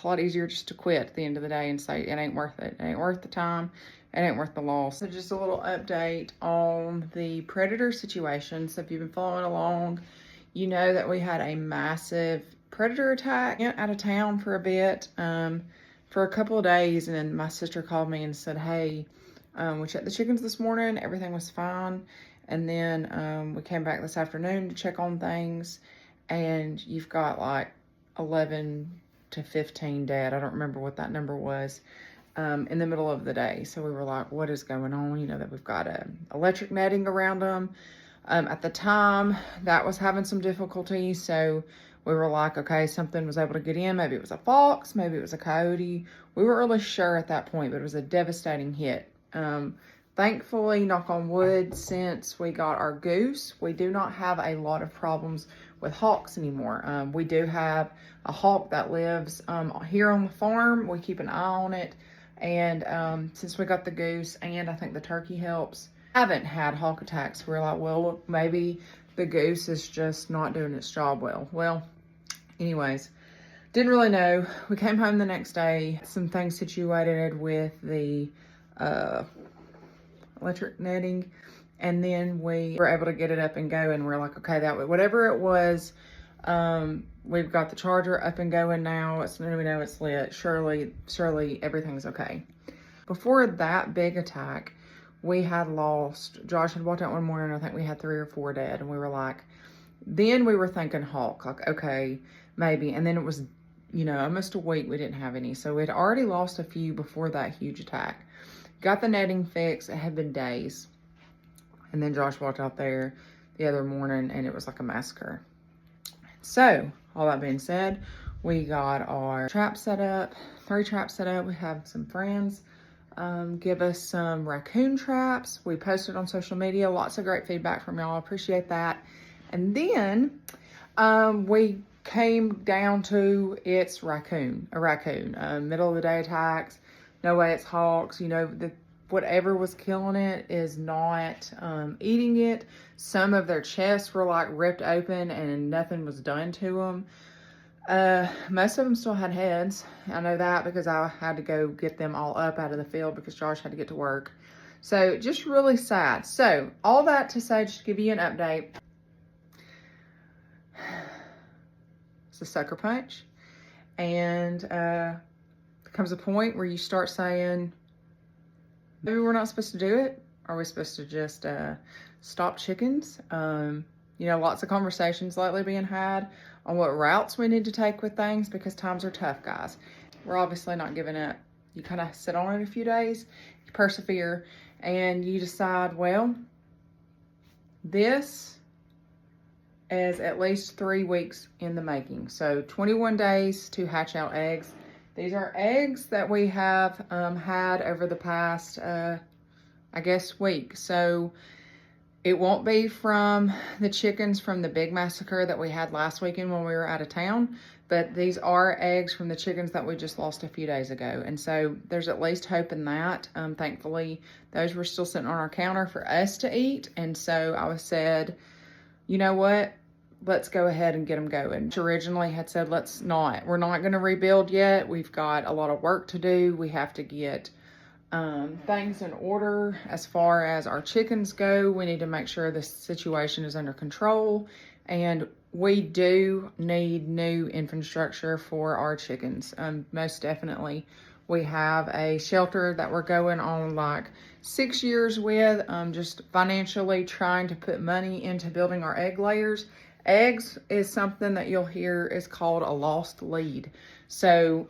a lot easier just to quit at the end of the day and say, it ain't worth it. It ain't worth the time. It ain't worth the loss. So just a little update on the predator situation. So if you've been following along, you know that we had a massive predator attack. Went out of town for a bit, for a couple of days, and then my sister called me and said, hey, we checked the chickens this morning, everything was fine. And then we came back this afternoon to check on things, and you've got like 11 to 15 dead. I don't remember what that number was, in the middle of the day. So we were like, what is going on? You know, that we've got electric netting around them. At the time, that was having some difficulty. So we were like, okay, something was able to get in. Maybe it was a fox, maybe it was a coyote. We weren't really sure at that point, but it was a devastating hit. Thankfully, knock on wood, since we got our goose, we do not have a lot of problems with hawks anymore. We do have a hawk that lives here on the farm. We keep an eye on it. And since we got the goose, and I think the turkey helps, haven't had hawk attacks. We're like, well, look, maybe the goose is just not doing its job well. Well, anyways, didn't really know. We came home the next day, some things situated with the electric netting, and then we were able to get it up and go, and we're like, okay, that whatever it was, we've got the charger up and going now. We know it's lit. Surely everything's okay. Before that big attack, we had lost, Josh had walked out one morning, I think we had 3 or 4 dead, and we were like, then we were thinking hawk, like, okay, maybe. And then it was, you know, almost a week we didn't have any. So we'd already lost a few before that huge attack. Got the netting fixed. It had been days. And then Josh walked out there the other morning, and it was like a massacre. So, all that being said, we got our trap set up, 3 traps set up. We have some friends give us some raccoon traps. We posted on social media. Lots of great feedback from y'all. Appreciate that. And then we came down to it's a raccoon. Middle of the day attacks. No way it's hawks. You know, whatever was killing it is not eating it. Some of their chests were like ripped open and nothing was done to them. Most of them still had heads. I know that because I had to go get them all up out of the field because Josh had to get to work. So just really sad. So all that to say, just to give you an update. It's a sucker punch. And there comes a point where you start saying, maybe we're not supposed to do it. Are we supposed to just stop chickens? You know, lots of conversations lately being had on what routes we need to take with things because times are tough, guys. We're obviously not giving up. You kind of sit on it a few days, you persevere, and you decide, well, this is at least 3 weeks in the making. So 21 days to hatch out eggs. These are eggs that we have had over the past, I guess, week. So it won't be from the chickens from the big massacre that we had last weekend when we were out of town, but these are eggs from the chickens that we just lost a few days ago. And so there's at least hope in that. Thankfully, those were still sitting on our counter for us to eat. And so I said, you know what? Let's go ahead and get them going. She originally had said, we're not going to rebuild yet. We've got a lot of work to do. We have to get things in order as far as our chickens go. We need to make sure the situation is under control, and we do need new infrastructure for our chickens. Most definitely. We have a shelter that we're going on like 6 years with, just financially trying to put money into building our egg layers. Eggs is something that you'll hear is called a lost lead. So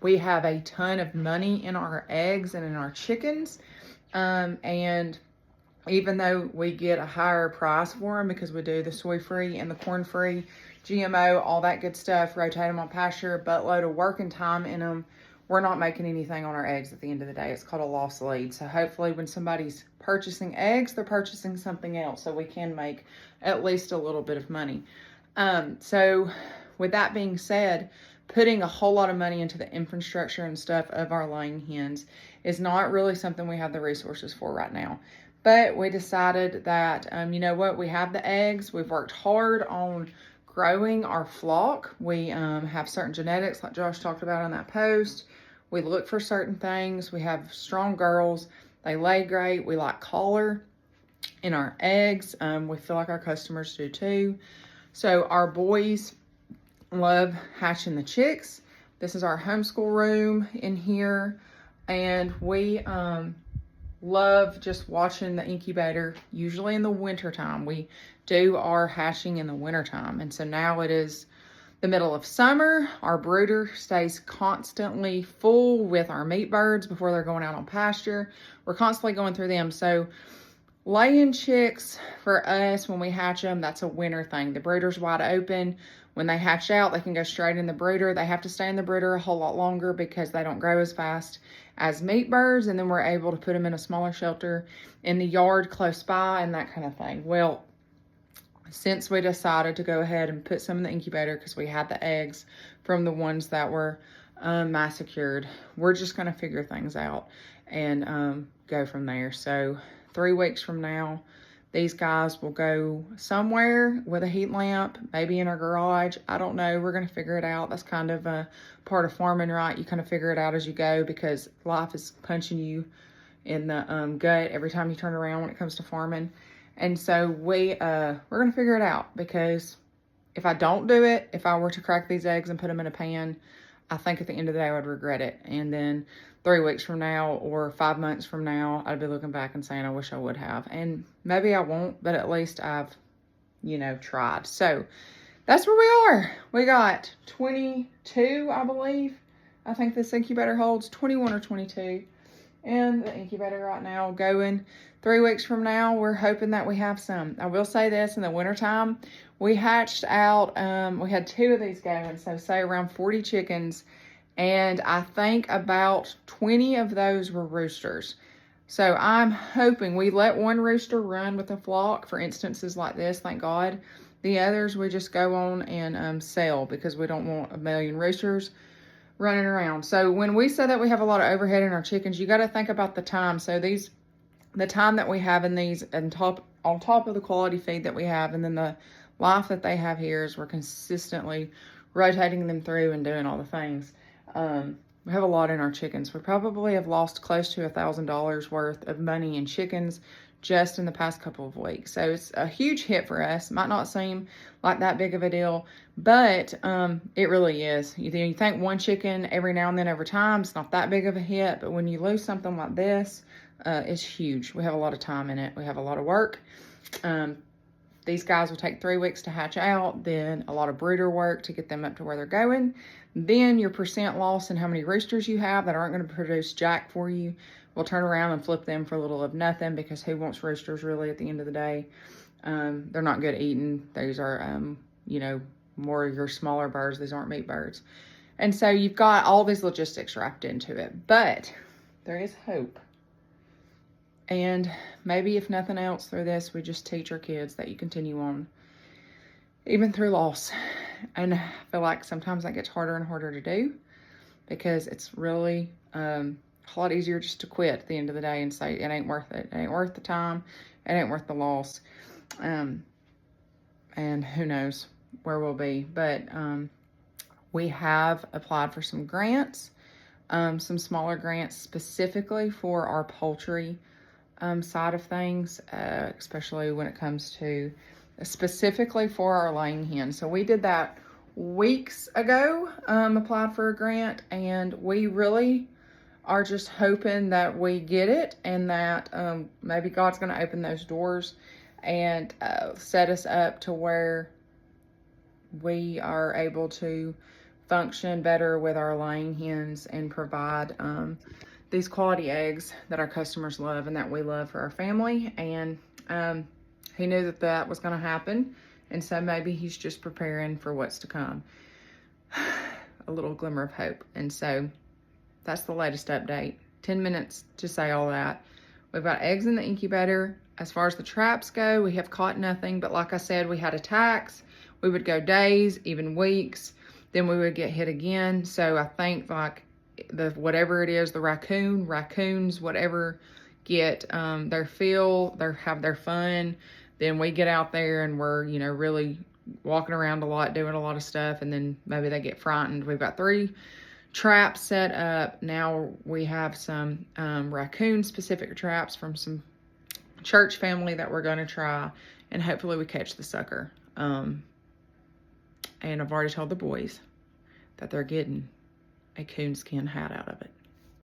we have a ton of money in our eggs and in our chickens. And even though we get a higher price for them because we do the soy-free and the corn-free, GMO, all that good stuff, rotate them on pasture, buttload of working time in them, we're not making anything on our eggs at the end of the day. It's called a lost lead. So hopefully when somebody's purchasing eggs, they're purchasing something else so we can make at least a little bit of money. So with that being said, putting a whole lot of money into the infrastructure and stuff of our laying hens is not really something we have the resources for right now. But we decided that, you know what, we have the eggs. We've worked hard on growing our flock. We have certain genetics like Josh talked about on that post. We look for certain things. We have strong girls. They lay great. We like color in our eggs. We feel like our customers do too. So our boys love hatching the chicks. This is our homeschool room in here. And we love just watching the incubator, usually in the winter time. We do our hatching in the winter time. And so now it is the middle of summer. Our brooder stays constantly full with our meat birds before they're going out on pasture. We're constantly going through them. So laying chicks for us, when we hatch them, that's a winter thing. The brooder's wide open. When they hatch out, they can go straight in the brooder. They have to stay in the brooder a whole lot longer because they don't grow as fast as meat birds. And then we're able to put them in a smaller shelter in the yard close by and that kind of thing. Well, since we decided to go ahead and put some in the incubator because we had the eggs from the ones that were massacred, we're just going to figure things out and go from there. So 3 weeks from now, these guys will go somewhere with a heat lamp, maybe in our garage. I don't know. We're going to figure it out. That's kind of a part of farming, right? You kind of figure it out as you go because life is punching you in the gut every time you turn around when it comes to farming. And so we're going to figure it out, because if I don't do it, if I were to crack these eggs and put them in a pan, I think at the end of the day I would regret it. And then 3 weeks from now or 5 months from now, I'd be looking back and saying, I wish I would have. And maybe I won't, but at least I've, tried. So that's where we are. We got 22, I believe. I think this incubator holds 21 or 22 in the incubator right now going. 3 weeks from now, we're hoping that we have some. I will say this, in the wintertime, we hatched out, we had 2 of these going, so say around 40 chickens, and I think about 20 of those were roosters. So I'm hoping we let one rooster run with a flock for instances like this, thank God. The others we just go on and sell, because we don't want a million roosters running around. So when we say that we have a lot of overhead in our chickens, you got to think about the time. So the time that we have in these on top of the quality feed that we have, and then the life that they have here is we're consistently rotating them through and doing all the things. We have a lot in our chickens. We probably have lost close to $1,000 worth of money in chickens just in the past couple of weeks. So it's a huge hit for us. Might not seem like that big of a deal, but it really is. You think one chicken every now and then over time, it's not that big of a hit, but when you lose something like this, it's huge. We have a lot of time in it. We have a lot of work. These guys will take 3 weeks to hatch out, then a lot of brooder work to get them up to where they're going. Then your percent loss in how many roosters you have that aren't going to produce jack for you, we'll turn around and flip them for a little of nothing, because who wants roosters really at the end of the day? They're not good eating. These are, more your smaller birds. These aren't meat birds. And so you've got all these logistics wrapped into it, but there is hope. And maybe if nothing else through this, we just teach our kids that you continue on, even through loss. And I feel like sometimes that gets harder and harder to do, because it's really a lot easier just to quit at the end of the day and say, it ain't worth it. It ain't worth the time. It ain't worth the loss. And who knows where we'll be. But we have applied for some grants, some smaller grants specifically for our poultry side of things, especially when it comes to specifically for our laying hens. So we did that weeks ago, applied for a grant, and we really are just hoping that we get it, and that maybe God's going to open those doors and set us up to where we are able to function better with our laying hens and provide these quality eggs that our customers love and that we love for our family. And he knew that was going to happen, and so maybe he's just preparing for what's to come. A little glimmer of hope. And so that's the latest update. 10 minutes to say all that. We've got eggs in the incubator. As far as the traps go, we have caught nothing, but like I said, we had attacks. We would go days, even weeks, then we would get hit again. So I think like whatever it is, the raccoons, whatever, get their fill, have their fun. Then we get out there and we're, really walking around a lot, doing a lot of stuff, and then maybe they get frightened. We've got 3 traps set up. Now we have some raccoon specific traps from some church family that we're going to try, and hopefully we catch the sucker. And I've already told the boys that they're getting a coonskin hat out of it.